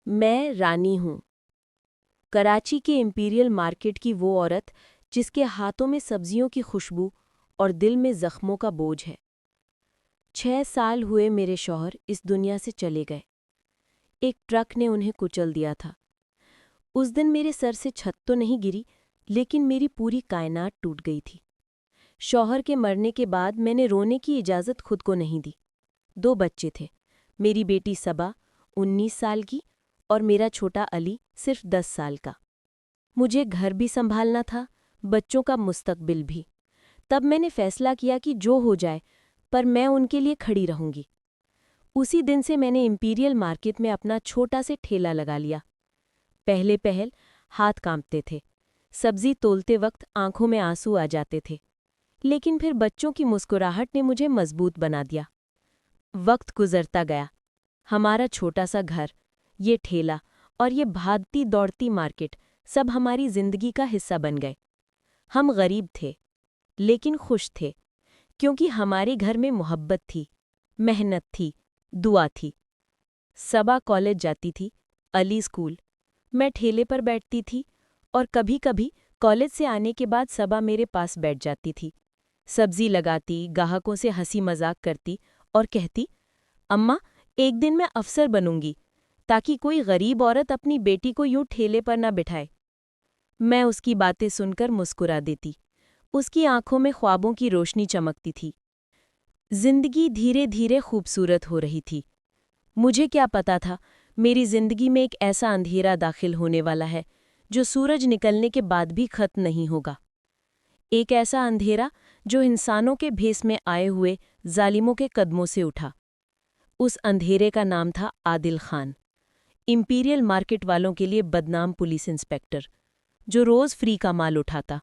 میں رانی ہوں، کراچی کے امپیریل مارکیٹ کی وہ عورت جس کے ہاتھوں میں سبزیوں کی خوشبو اور دل میں زخموں کا بوجھ ہے۔ 6 سال ہوئے میرے شوہر اس دنیا سے چلے گئے۔ ایک ٹرک نے انہیں کچل دیا تھا۔ اس دن میرے سر سے چھت تو نہیں گری، لیکن میری پوری کائنات ٹوٹ گئی تھی۔ شوہر کے مرنے کے بعد میں نے رونے کی اجازت خود کو نہیں دی۔ 2 بچے تھے، میری بیٹی صبا 19 سال کی اور میرا چھوٹا علی صرف 10 سال کا۔ مجھے گھر بھی سنبھالنا تھا، بچوں کا مستقبل بھی۔ تب میں نے فیصلہ کیا کہ جو ہو جائے پر میں ان کے لیے کھڑی رہوں گی۔ اسی دن سے میں نے امپیریل مارکیٹ میں اپنا چھوٹا سے ٹھیلا لگا لیا۔ پہلے ہاتھ کانپتے تھے، سبزی تولتے وقت آنکھوں میں آنسو آ جاتے تھے، لیکن پھر بچوں کی مسکراہٹ نے مجھے مضبوط بنا دیا۔ وقت گزرتا گیا، ہمارا چھوٹا سا گھر، یہ ٹھیلا اور یہ بھاگتی دوڑتی مارکیٹ سب ہماری زندگی کا حصہ بن گئے۔ ہم غریب تھے، لیکن خوش تھے، کیونکہ ہمارے گھر میں محبت تھی، محنت تھی، دعا تھی۔ صبا کالج جاتی تھی، علی اسکول۔ میں ٹھیلے پر بیٹھتی تھی اور کبھی کبھی کالج سے آنے کے بعد صبا میرے پاس بیٹھ جاتی تھی، سبزی لگاتی، گاہکوں سے ہنسی مذاق کرتی اور کہتی، اماں ایک دن میں افسر بنوں گی تاکہ کوئی غریب عورت اپنی بیٹی کو یوں ٹھیلے پر نہ بٹھائے۔ میں اس کی باتیں سن کر مسکرا دیتی، اس کی آنکھوں میں خوابوں کی روشنی چمکتی تھی۔ زندگی دھیرے دھیرے خوبصورت ہو رہی تھی۔ مجھے کیا پتا تھا میری زندگی میں ایک ایسا اندھیرا داخل ہونے والا ہے جو سورج نکلنے کے بعد بھی ختم نہیں ہوگا۔ ایک ایسا اندھیرا جو انسانوں کے بھیس میں آئے ہوئے ظالموں کے قدموں سے اٹھا۔ اس اندھیرے کا نام تھا عادل خان، امپیریل مارکیٹ والوں کے لیے بدنام پولیس انسپکٹر، جو روز فری کا مال اٹھاتا،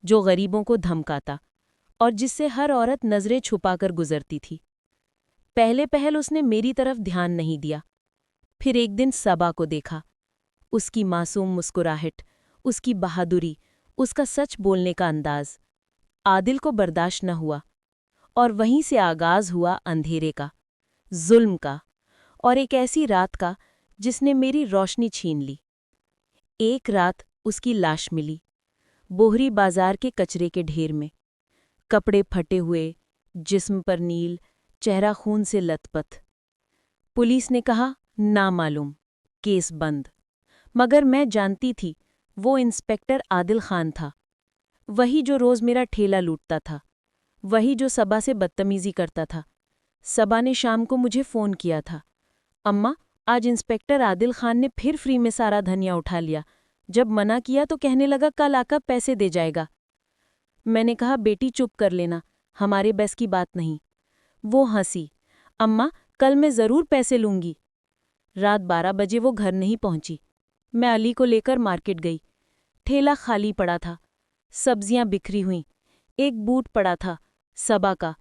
جو غریبوں کو دھمکاتا اور جس سے ہر عورت نظریں چھپا کر گزرتی تھی۔ پہل اس نے میری طرف دھیان نہیں دیا، پھر ایک دن صبا کو دیکھا۔ اس کی معصوم مسکراہٹ، اس کی بہادری، اس کا سچ بولنے کا انداز عادل کو برداشت نہ ہوا، اور وہیں سے آغاز ہوا اندھیرے کا، ظلم کا، اور ایک ایسی رات کا جس نے میری روشنی چھین لی۔ ایک رات اس کی لاش ملی، بوہری بازار کے کچرے کے ڈھیر میں، کپڑے پھٹے ہوئے، جسم پر نیل، چہرہ خون سے لت پت۔ پولیس نے کہا نامعلوم، کیس بند، مگر میں جانتی تھی وہ انسپکٹر عادل خان تھا، وہی جو روز میرا ٹھیلا لوٹتا تھا، وہی جو صبا سے بدتمیزی کرتا تھا۔ صبا نے شام کو مجھے فون کیا تھا، اماں آج انسپکٹر عادل خان نے پھر فری میں سارا دھنیا اٹھا لیا، جب منع کیا تو کہنے لگا کل آ کر پیسے دے جائے گا۔ میں نے کہا بیٹی چپ کر لینا، ہمارے بس کی بات نہیں۔ وہ ہنسی، اماں کل میں ضرور پیسے لوں گی۔ رات 12 بجے وہ گھر نہیں پہنچی۔ میں علی کو لے کر مارکیٹ گئی۔ ٹھیلا خالی پڑا تھا، سبزیاں بکھری ہوئیں، ایک بوٹ پڑا تھا صبا کا۔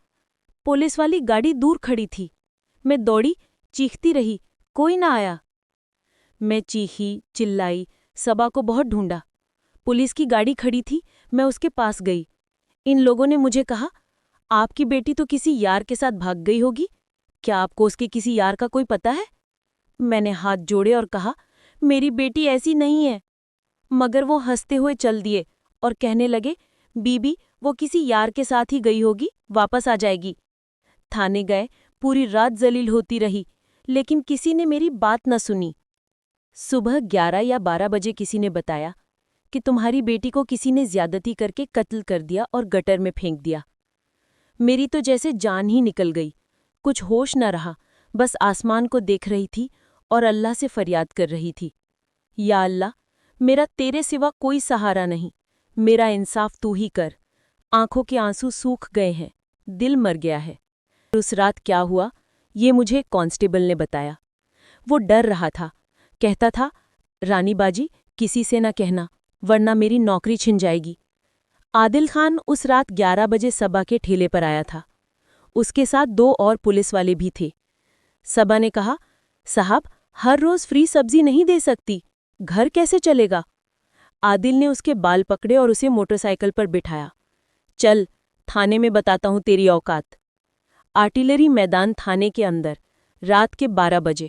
پولیس والی گاڑی دور کھڑی تھی۔ میں دوڑی، چیختی رہی، کوئی نہ آیا۔ میں چیخی، چلائی، صبا کو بہت ڈھونڈا۔ پولیس کی گاڑی کھڑی تھی، میں اس کے پاس گئی۔ ان لوگوں نے مجھے کہا، آپ کی بیٹی تو کسی یار کے ساتھ بھاگ گئی ہوگی، کیا آپ کو اس کے کسی یار کا کوئی پتہ ہے؟ میں نے ہاتھ جوڑے اور کہا، میری بیٹی ایسی نہیں ہے۔ مگر وہ ہنستے ہوئے چل دیے اور کہنے لگے، بی بی وہ کسی یار کے ساتھ ہی گئی ہوگی، واپس آ جائے گی۔ تھانے گئے، پوری رات ذلیل ہوتی رہی، لیکن کسی نے میری بات نہ سنی۔ صبح 11 یا 12 بجے کسی نے بتایا کہ تمہاری بیٹی کو کسی نے زیادتی کر کے قتل کر دیا اور گٹر میں پھینک دیا۔ میری تو جیسے جان ہی نکل گئی، کچھ ہوش نہ رہا، بس آسمان کو دیکھ رہی تھی اور اللہ سے فریاد کر رہی تھی، یا اللہ میرا تیرے سوا کوئی سہارا نہیں، میرا انصاف تو ہی کر۔ آنکھوں کے آنسو سوکھ گئے ہیں، دل مر گیا ہے۔ اس رات کیا ہوا یہ مجھے کانسٹیبل نے بتایا۔ وہ ڈر رہا تھا، کہتا تھا، رانی باجی کسی سے نہ کہنا ورنہ میری نوکری چھن جائے گی۔ عادل خان اس رات 11 بجے صبا کے ٹھیلے پر آیا تھا۔ اس کے ساتھ 2 اور پولیس والے بھی تھے۔ صبا نے کہا، صاحب ہر روز فری سبزی نہیں دے سکتی، گھر کیسے چلے گا؟ عادل نے اس کے بال پکڑے اور اسے موٹر سائیکل پر بٹھایا۔ چل تھانے میں بتاتا ہوں تیری اوقات۔ آرٹلری میدان تھانے کے اندر، رات کے 12 بجے۔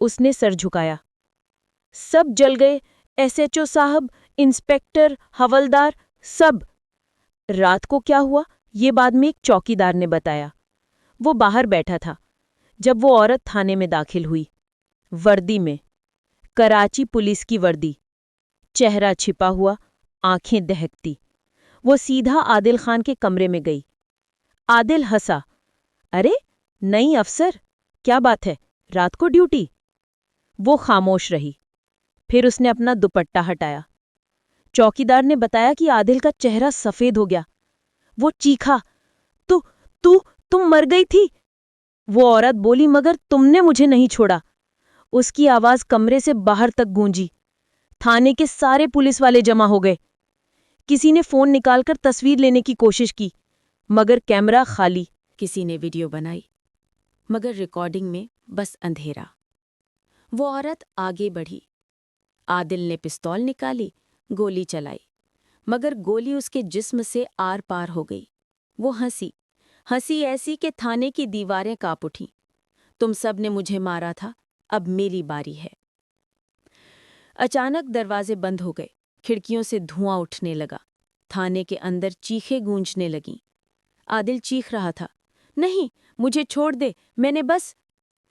اس نے سر جھکایا۔ سب جل گئے، SHO صاحب، انسپیکٹر، حوالدار، سب۔ رات کو کیا ہوا یہ بعد میں ایک چوکیدار نے بتایا۔ وہ باہر بیٹھا تھا جب وہ عورت تھانے میں داخل ہوئی، وردی میں، کراچی پولیس کی وردی، چہرہ چھپا ہوا، آنکھیں دہکتی۔ وہ سیدھا عادل خان کے کمرے میں گئی۔ عادل ہنسا۔ ارے نئی افسر، کیا بات ہے، رات کو ڈیوٹی؟ وہ خاموش رہی۔ پھر اس نے اپنا دوپٹہ ہٹایا۔ چوکیدار نے بتایا کہ عادل کا چہرہ سفید ہو گیا۔ وہ چیخا، تم مر گئی تھی؟ وہ عورت بولی، مگر تم نے مجھے نہیں چھوڑا۔ اس کی آواز کمرے سے باہر تک گونجی۔ تھانے کے سارے پولیس والے جمع ہو گئے۔ کسی نے فون نکال کر تصویر لینے کی کوشش کی، مگر کیمرہ خالی۔ کسی نے ویڈیو بنائی، مگر ریکارڈنگ میں بس اندھیرا۔ وہ عورت آگے بڑھی۔ عادل نے پستول نکالی، گولی چلائی، مگر گولی اس کے جسم سے آر پار ہو گئی۔ وہ ہنسی ایسی کہ تھانے کی دیواریں کانپ اٹھیں۔ تم سب نے مجھے مارا تھا، اب میری باری ہے۔ اچانک دروازے بند ہو گئے، کھڑکیوں سے دھواں اٹھنے لگا، تھانے کے اندر چیخیں گونجنے لگیں۔ عادل چیخ رہا تھا، نہیں، مجھے چھوڑ دے، میں نے بس،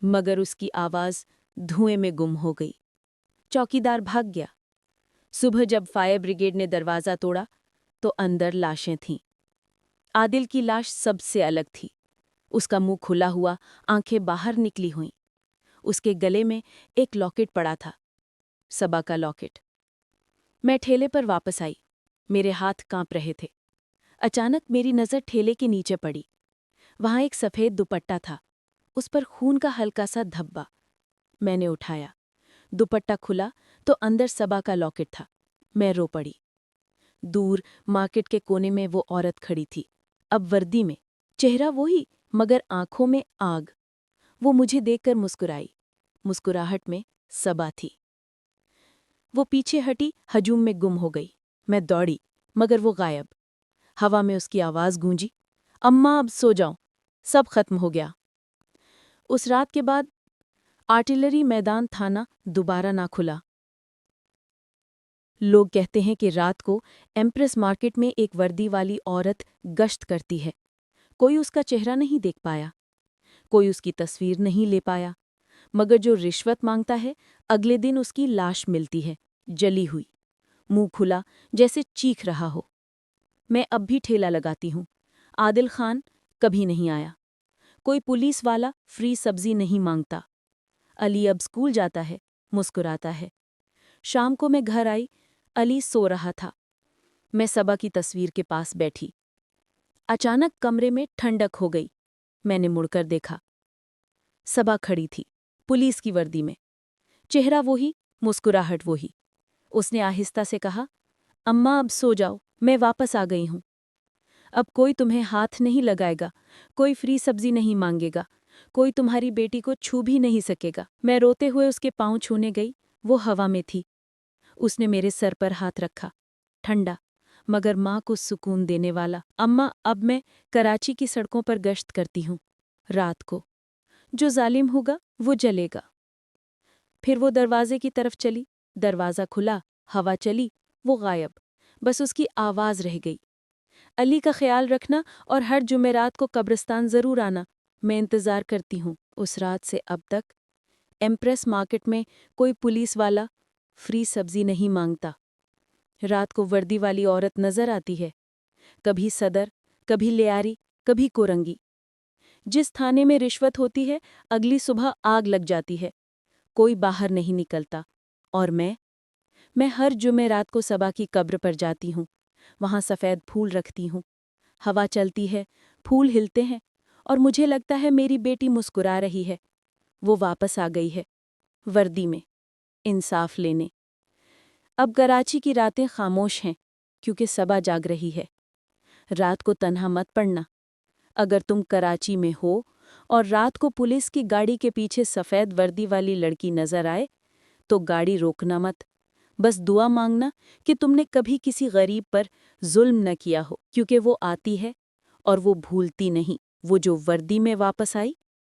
مگر اس کی آواز دھوئیں میں گم ہو گئی۔ چوکیدار بھاگ گیا۔ صبح جب فائر بریگیڈ نے دروازہ توڑا تو اندر لاشیں تھیں۔ عادل کی لاش سب سے الگ تھی۔ اس کا منہ کھلا ہوا، آنکھیں باہر نکلی ہوئیں۔ اس کے گلے میں ایک لاکٹ پڑا تھا، صبا کا لاکٹ۔ میں ٹھیلے پر واپس آئی، میرے ہاتھ کانپ رہے تھے۔ اچانک میری نظر ٹھیلے کے نیچے پڑی۔ وہاں ایک سفید دوپٹہ تھا، اس پر خون کا ہلکا سا دھبا۔ میں نے اٹھایا، دوپٹہ کھلا تو اندر صبا کا لاکٹ تھا۔ میں رو پڑی۔ دور مارکیٹ کے کونے میں وہ عورت کھڑی تھی، اب وردی میں، چہرہ وہی مگر آنکھوں میں آگ۔ وہ مجھے دیکھ کر مسکرائی، مسکراہٹ میں صبا تھی۔ وہ پیچھے ہٹی، ہجوم میں گم ہو گئی۔ میں دوڑی، مگر وہ غائب۔ ہوا میں اس کی آواز گونجی، اماں اب سو جاؤں، سب ختم ہو گیا۔ اس رات کے بعد آرٹلری میدان تھانہ دوبارہ نہ کھلا۔ لوگ کہتے ہیں کہ رات کو ایمپریس مارکیٹ میں ایک وردی والی عورت گشت کرتی ہے۔ کوئی اس کا چہرہ نہیں دیکھ پایا، کوئی اس کی تصویر نہیں لے پایا، مگر جو رشوت مانگتا ہے اگلے دن اس کی لاش ملتی ہے، جلی ہوئی، منہ کھلا جیسے چیخ رہا ہو۔ میں اب بھی ٹھیلا لگاتی ہوں۔ عادل خان کبھی نہیں آیا۔ کوئی پولیس والا فری سبزی نہیں مانگتا۔ علی اب اسکول جاتا ہے، مسکراتا ہے۔ شام کو میں گھر آئی، علی سو رہا تھا۔ میں صبا کی تصویر کے پاس بیٹھی۔ اچانک کمرے میں ٹھنڈک ہو گئی۔ میں نے مڑ کر دیکھا، صبا کھڑی تھی، پولیس کی وردی میں، چہرہ وہی، مسکراہٹ وہی۔ اس نے آہستہ سے کہا، اماں اب سو جاؤ، میں واپس آ گئی ہوں۔ اب کوئی تمہیں ہاتھ نہیں لگائے گا، کوئی فری سبزی نہیں مانگے گا، کوئی تمہاری بیٹی کو چھو بھی نہیں سکے گا۔ میں روتے ہوئے اس کے پاؤں چھونے گئی، وہ ہوا میں تھی۔ اس نے میرے سر پر ہاتھ رکھا، ٹھنڈا مگر ماں کو سکون دینے والا۔ اماں اب میں کراچی کی سڑکوں پر گشت کرتی ہوں، رات کو، جو ظالم ہوگا وہ جلے گا۔ پھر وہ دروازے کی طرف چلی، دروازہ کھلا، ہوا چلی، وہ غائب، بس اس کی آواز رہ گئی۔ علی کا خیال رکھنا اور ہر جمعرات کو قبرستان ضرور آنا، میں انتظار کرتی ہوں۔ اس رات سے اب تک ایمپریس مارکیٹ میں کوئی پولیس والا فری سبزی نہیں مانگتا۔ رات کو وردی والی عورت نظر آتی ہے، کبھی صدر، کبھی لیاری، کبھی کورنگی۔ جس تھانے میں رشوت ہوتی ہے اگلی صبح آگ لگ جاتی ہے، کوئی باہر نہیں نکلتا۔ اور میں ہر جمعرات کو صبا کی قبر پر جاتی ہوں، وہاں سفید پھول رکھتی ہوں۔ ہوا چلتی ہے، پھول ہلتے ہیں، اور مجھے لگتا ہے میری بیٹی مسکرا رہی ہے، وہ واپس آ گئی ہے، وردی میں، انصاف لینے۔ اب کراچی کی راتیں خاموش ہیں کیونکہ صبا جاگ رہی ہے۔ رات کو تنہا مت پڑنا۔ اگر تم کراچی میں ہو اور رات کو پولیس کی گاڑی کے پیچھے سفید وردی والی لڑکی نظر آئے تو گاڑی روکنا مت، بس دعا مانگنا کہ تم نے کبھی کسی غریب پر ظلم نہ کیا ہو، کیونکہ وہ آتی ہے اور وہ بھولتی نہیں، وہ جو وردی میں واپس آئی